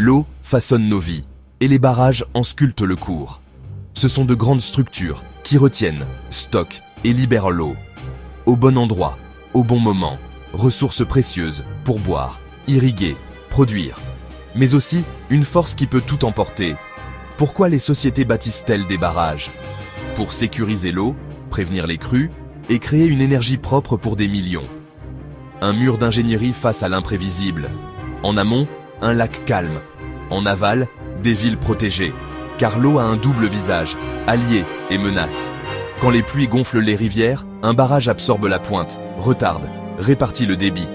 L'eau façonne nos vies, et les barrages en sculptent le cours. Ce sont de grandes structures qui retiennent, stockent et libèrent l'eau. Au bon endroit, au bon moment, ressources précieuses pour boire, irriguer, produire. Mais aussi une force qui peut tout emporter. Pourquoi les sociétés bâtissent-elles des barrages? Pour sécuriser l'eau, prévenir les crues et créer une énergie propre pour des millions. Un mur d'ingénierie face à l'imprévisible. En amont, un lac calme. En aval, des villes protégées. Car l'eau a un double visage, allié et menace. Quand les pluies gonflent les rivières, un barrage absorbe la pointe, retarde, répartit le débit.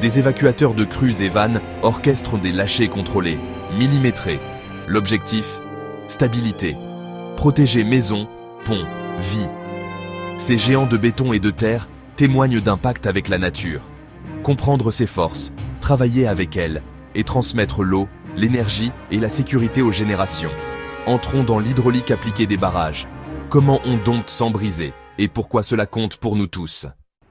Des évacuateurs de crues et vannes orchestrent des lâchers contrôlés, millimétrés. L'objectif, stabilité. Protéger maisons, ponts, vies. Ces géants de béton et de terre témoignent d'un pacte avec la nature. Comprendre ses forces, travailler avec elles et transmettre l'eau, l'énergie et la sécurité aux générations. Entrons dans l'hydraulique appliquée des barrages. Comment on dompte sans briser et pourquoi cela compte pour nous tous.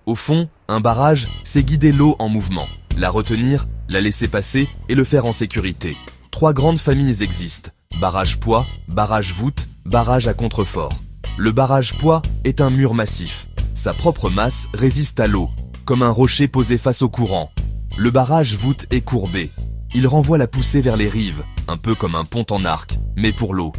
Au fond, un barrage, c'est guider l'eau en mouvement, la retenir, la laisser passer et le faire en sécurité. 3 grandes familles existent. Barrage poids, barrage voûte, barrage à contrefort. Le barrage poids est un mur massif. Sa propre masse résiste à l'eau, comme un rocher posé face au courant. Le barrage voûte est courbé. Il renvoie la poussée vers les rives, un peu comme un pont en arc, mais pour l'eau.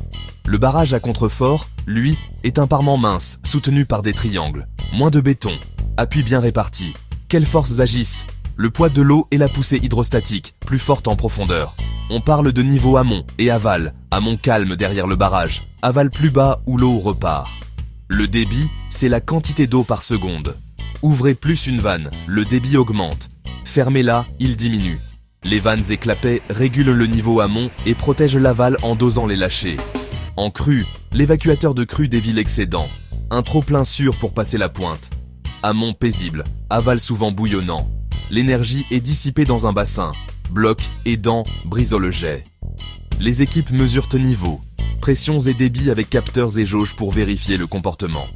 Le barrage à contrefort, lui, est un parement mince, soutenu par des triangles. Moins de béton, appui bien réparti. Quelles forces agissent? Le poids de l'eau et la poussée hydrostatique, plus forte en profondeur. On parle de niveau amont et aval. Amont calme derrière le barrage, aval plus bas où l'eau repart. Le débit, c'est la quantité d'eau par seconde. Ouvrez plus une vanne, le débit augmente. Fermez-la, il diminue. Les vannes et clapets régulent le niveau amont et protègent l'aval en dosant les lâchers. En crue, l'évacuateur de crue dévie l'excédent. Un trop-plein sûr pour passer la pointe. Amont paisible, aval souvent bouillonnant. L'énergie est dissipée dans un bassin. Bloc, aidant, brisant le jet. Les équipes mesurent niveau, pressions et débits avec capteurs et jauges pour vérifier le comportement.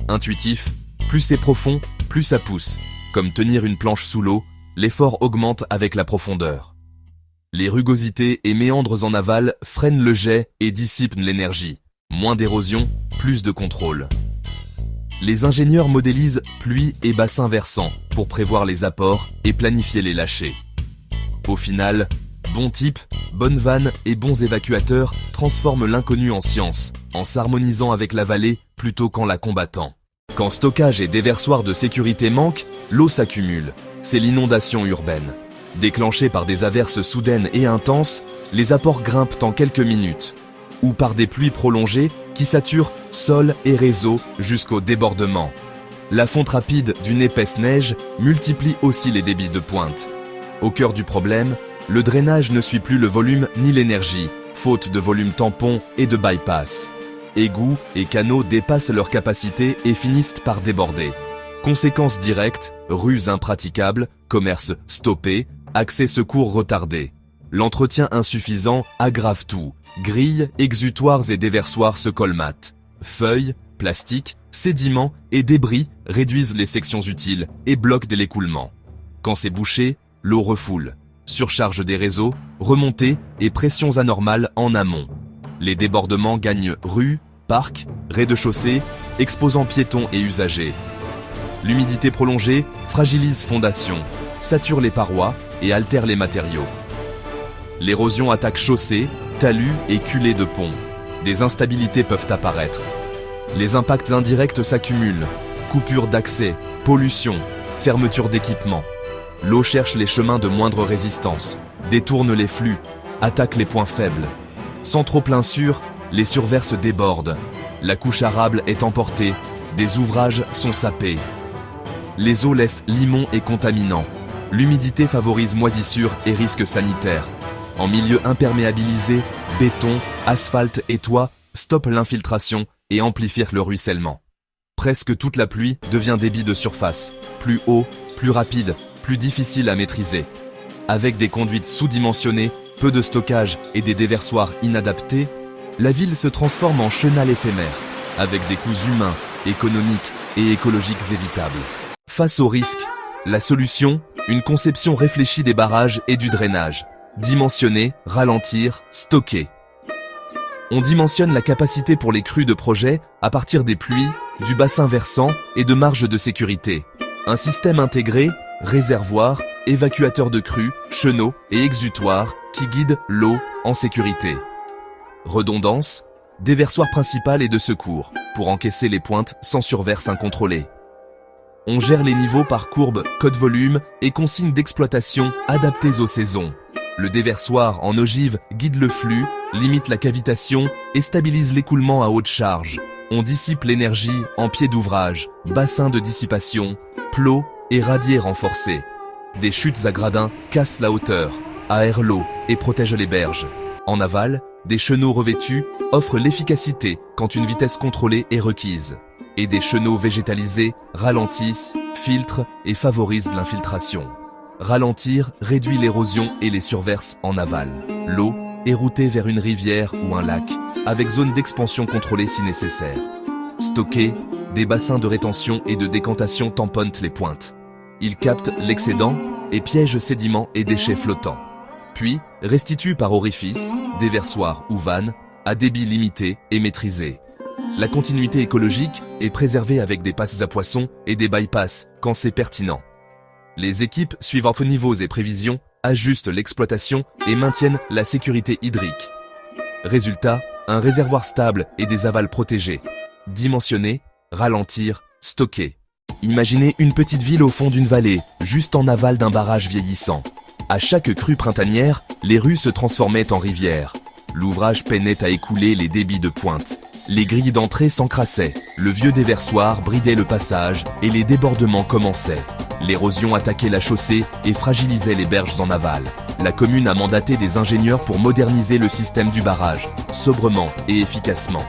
Intuitif, plus c'est profond, plus ça pousse. Comme tenir une planche sous l'eau, l'effort augmente avec la profondeur. Les rugosités et méandres en aval freinent le jet et dissipent l'énergie. Moins d'érosion, plus de contrôle. Les ingénieurs modélisent pluie et bassin versant pour prévoir les apports et planifier les lâchers. Au final, bons types, bonnes vannes et bons évacuateurs transforment l'inconnu en science, en s'harmonisant avec la vallée plutôt qu'en la combattant. Quand stockage et déversoir de sécurité manquent, l'eau s'accumule. C'est l'inondation urbaine. Déclenchée par des averses soudaines et intenses, les apports grimpent en quelques minutes. Ou par des pluies prolongées qui saturent sol et réseau jusqu'au débordement. La fonte rapide d'une épaisse neige multiplie aussi les débits de pointe. Au cœur du problème, le drainage ne suit plus le volume ni l'énergie, faute de volume tampon et de bypass. Égouts et canaux dépassent leur capacité et finissent par déborder. Conséquences directes, rues impraticables, commerces stoppés, accès secours retardés. L'entretien insuffisant aggrave tout. Grilles, exutoires et déversoirs se colmatent. Feuilles, plastiques, sédiments et débris réduisent les sections utiles et bloquent de l'écoulement. Quand c'est bouché, l'eau refoule. Surcharge des réseaux, remontées et pressions anormales en amont. Les débordements gagnent rues, parcs, rez-de-chaussée, exposant piétons et usagers. L'humidité prolongée fragilise fondations, sature les parois et altère les matériaux. L'érosion attaque chaussées, talus et culées de ponts. Des instabilités peuvent apparaître. Les impacts indirects s'accumulent. Coupures d'accès, pollution, fermeture d'équipements. L'eau cherche les chemins de moindre résistance, détourne les flux, attaque les points faibles. Sans trop plein sûr, les surverses débordent. La couche arable est emportée, des ouvrages sont sapés. Les eaux laissent limon et contaminants. L'humidité favorise moisissures et risques sanitaires. En milieu imperméabilisé, béton, asphalte et toit stoppent l'infiltration et amplifient le ruissellement. Presque toute la pluie devient débit de surface, plus haut, plus rapide, plus difficile à maîtriser. Avec des conduites sous-dimensionnées, peu de stockage et des déversoirs inadaptés, la ville se transforme en chenal éphémère, avec des coûts humains, économiques et écologiques évitables. Face au risque, la solution, une conception réfléchie des barrages et du drainage. Dimensionner, ralentir, stocker. On dimensionne la capacité pour les crues de projet à partir des pluies, du bassin versant et de marges de sécurité. Un système intégré, réservoir, évacuateur de crues, chenaux et exutoires qui guide l'eau en sécurité. Redondance, déversoir principal et de secours pour encaisser les pointes sans surverse incontrôlée. On gère les niveaux par courbe, code volume et consignes d'exploitation adaptées aux saisons. Le déversoir en ogive guide le flux, limite la cavitation et stabilise l'écoulement à haute charge. On dissipe l'énergie en pied d'ouvrage, bassin de dissipation, plot et radier renforcés. Des chutes à gradins cassent la hauteur, aèrent l'eau et protègent les berges. En aval, des chenaux revêtus offrent l'efficacité quand une vitesse contrôlée est requise. Et des chenaux végétalisés ralentissent, filtrent et favorisent l'infiltration. Ralentir réduit l'érosion et les surverses en aval. L'eau est routée vers une rivière ou un lac, avec zone d'expansion contrôlée si nécessaire. Stocker, des bassins de rétention et de décantation tamponnent les pointes. Ils captent l'excédent et piègent sédiments et déchets flottants. Puis restituent par orifice, déversoir ou vanne, à débit limité et maîtrisé. La continuité écologique est préservée avec des passes à poissons et des bypass quand c'est pertinent. Les équipes, suivant vos niveaux et prévisions, ajustent l'exploitation et maintiennent la sécurité hydrique. Résultat, un réservoir stable et des avals protégés. Dimensionner, ralentir, stocker. Imaginez une petite ville au fond d'une vallée, juste en aval d'un barrage vieillissant. À chaque crue printanière, les rues se transformaient en rivières. L'ouvrage peinait à écouler les débits de pointe. Les grilles d'entrée s'encrassaient, le vieux déversoir bridait le passage et les débordements commençaient. L'érosion attaquait la chaussée et fragilisait les berges en aval. La commune a mandaté des ingénieurs pour moderniser le système du barrage, sobrement et efficacement.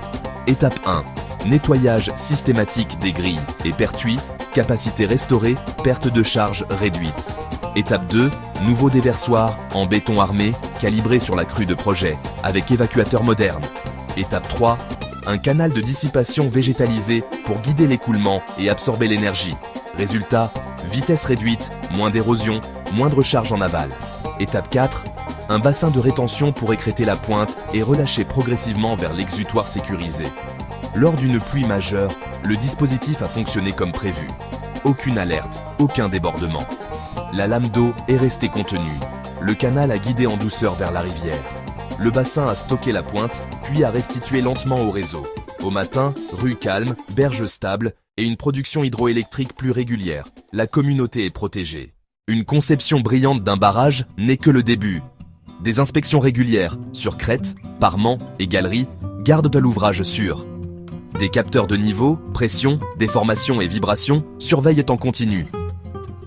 Étape 1. Nettoyage systématique des grilles et pertuis, capacité restaurée, perte de charge réduite. Étape 2. Nouveau déversoir en béton armé, calibré sur la crue de projet, avec évacuateur moderne. Étape 3. Un canal de dissipation végétalisé pour guider l'écoulement et absorber l'énergie. Résultat, vitesse réduite, moins d'érosion, moindre charge en aval. Étape 4. Un bassin de rétention pour écrêter la pointe et relâcher progressivement vers l'exutoire sécurisé. Lors d'une pluie majeure, le dispositif a fonctionné comme prévu. Aucune alerte, aucun débordement. La lame d'eau est restée contenue. Le canal a guidé en douceur vers la rivière. Le bassin a stocké la pointe, puis a restitué lentement au réseau. Au matin, rue calme, berge stable et une production hydroélectrique plus régulière. La communauté est protégée. Une conception brillante d'un barrage n'est que le début. Des inspections régulières sur crête, parements et galeries gardent de l'ouvrage sûr. Des capteurs de niveau, pression, déformation et vibration surveillent en continu.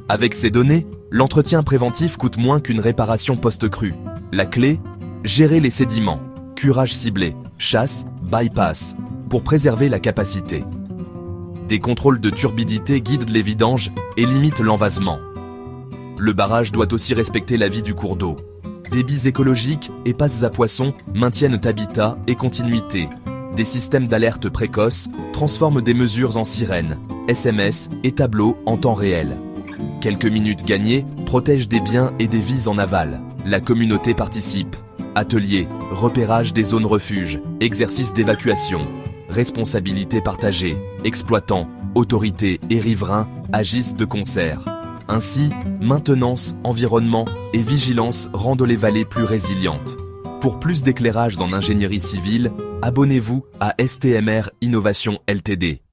Avec ces données, l'entretien préventif coûte moins qu'une réparation post-crue. La clé, gérer les sédiments, curage ciblé, chasse, bypass, pour préserver la capacité. Des contrôles de turbidité guident les vidanges et limitent l'envasement. Le barrage doit aussi respecter la vie du cours d'eau. Débits écologiques et passes à poissons maintiennent habitat et continuité. Des systèmes d'alerte précoce transforment des mesures en sirènes, SMS et tableaux en temps réel. Quelques minutes gagnées protègent des biens et des vies en aval. La communauté participe. Ateliers, repérage des zones refuges, exercice d'évacuation, responsabilité partagée, exploitants, autorités et riverains agissent de concert. Ainsi, maintenance, environnement et vigilance rendent les vallées plus résilientes. Pour plus d'éclairages en ingénierie civile, abonnez-vous à STMR Innovation Ltd.